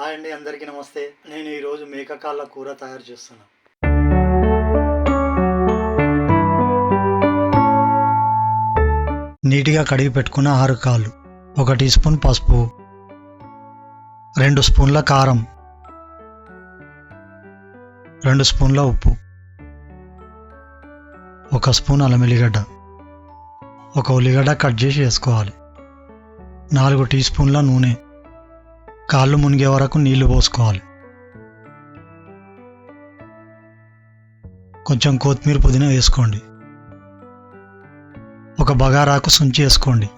Hi అండి, అందరికీ నమస్తే. నేను ఈరోజు మేక కాళ్ళ కూర తయారు చేస్తున్నా. నీట్గా కడిగి పెట్టుకున్న 6 కాళ్ళు, 1 టీ స్పూన్ పసుపు, 2 స్పూన్ల కారం, 2 స్పూన్ల ఉప్పు, 1 స్పూన్ అల్లం ఎల్లిగడ్డ, 1 ఉల్లిగడ్డ కట్ చేసి వేసుకోవాలి. 4 టీ స్పూన్ల నూనె, కాళ్ళు మునిగే వరకు నీళ్లు పోసుకోవాలి. కొంచెం కొత్తిమీర పుదీనా వేసుకోండి. 1 బగారాకు సుంచి వేసుకోండి.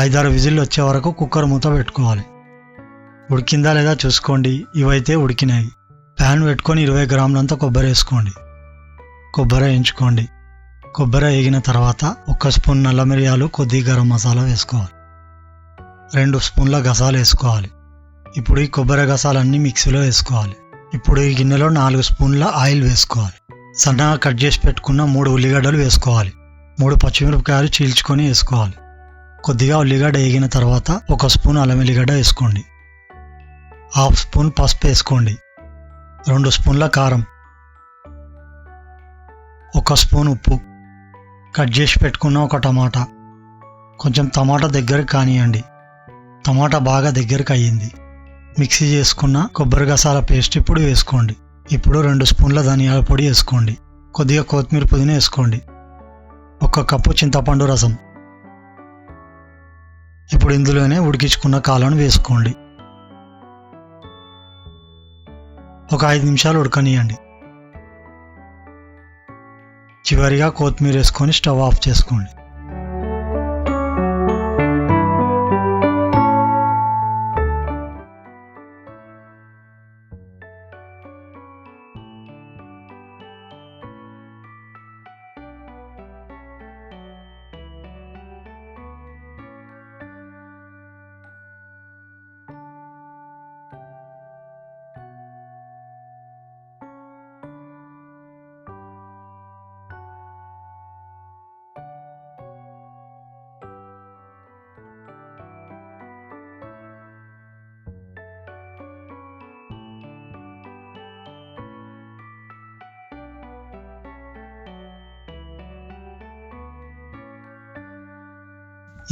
5-6 విజిల్లు వచ్చే వరకు కుక్కర్ మూత పెట్టుకోవాలి. ఉడికిందా లేదా చూసుకోండి. ఇవైతే ఉడికినాయి. ప్యాన్ పెట్టుకొని 20 గ్రాములంతా కొబ్బరి వేసుకోండి. కొబ్బరి వేయించుకోండి. కొబ్బరి వేగిన తర్వాత 1 స్పూన్ నల్ల మిరియాలు, కొద్దిగా గరం మసాలా వేసుకోవాలి. 2 స్పూన్ల గసాలు వేసుకోవాలి. ఇప్పుడు ఈ కొబ్బరి గసాలన్నీ మిక్సీలో వేసుకోవాలి. ఇప్పుడు ఈ గిన్నెలో 4 స్పూన్ల ఆయిల్ వేసుకోవాలి. సన్నగా కట్ చేసి పెట్టుకున్న 3 ఉల్లిగడ్డలు వేసుకోవాలి. 3 పచ్చిమిరపకాయలు చీల్చుకొని వేసుకోవాలి. కొద్దిగా ఉల్లిగడ్డ వేగిన తర్వాత 1 స్పూన్ అల్లం ఎల్లిగడ్డ వేసుకోండి. 1/2 స్పూన్ పసుపు వేసుకోండి. 2 స్పూన్ల కారం, 1 స్పూన్ ఉప్పు, కట్ చేసి పెట్టుకున్న 1 టమాటా. కొంచెం టమాటా దగ్గరకు కానియండి. టమాటా బాగా దగ్గరకు అయ్యింది. మిక్సీ చేసుకున్న కొబ్బరి గసాల పేస్ట్ ఇప్పుడు వేసుకోండి. ఇప్పుడు 2 స్పూన్ల ధనియాల పొడి వేసుకోండి. కొద్దిగా కొత్తిమీర పుదీనా వేసుకోండి. 1 కప్పు చింతపండు రసం. ఇప్పుడు ఇందులోనే ఉడికించుకున్న కాళ్ళను వేసుకోండి. ఒక 5 నిమిషాలు ఉడకనియండి. చివరిగా కొత్తిమీర వేసుకొని స్టవ్ ఆఫ్ చేసుకోండి.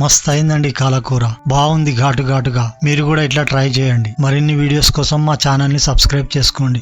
మస్త్ అయిందండి కాలకూర. బాగుంది ఘాటుగా. మీరు కూడా ఇట్లా ట్రై చేయండి. మరిన్ని వీడియోస్ కోసం మా ఛానల్ని సబ్స్క్రైబ్ చేసుకోండి.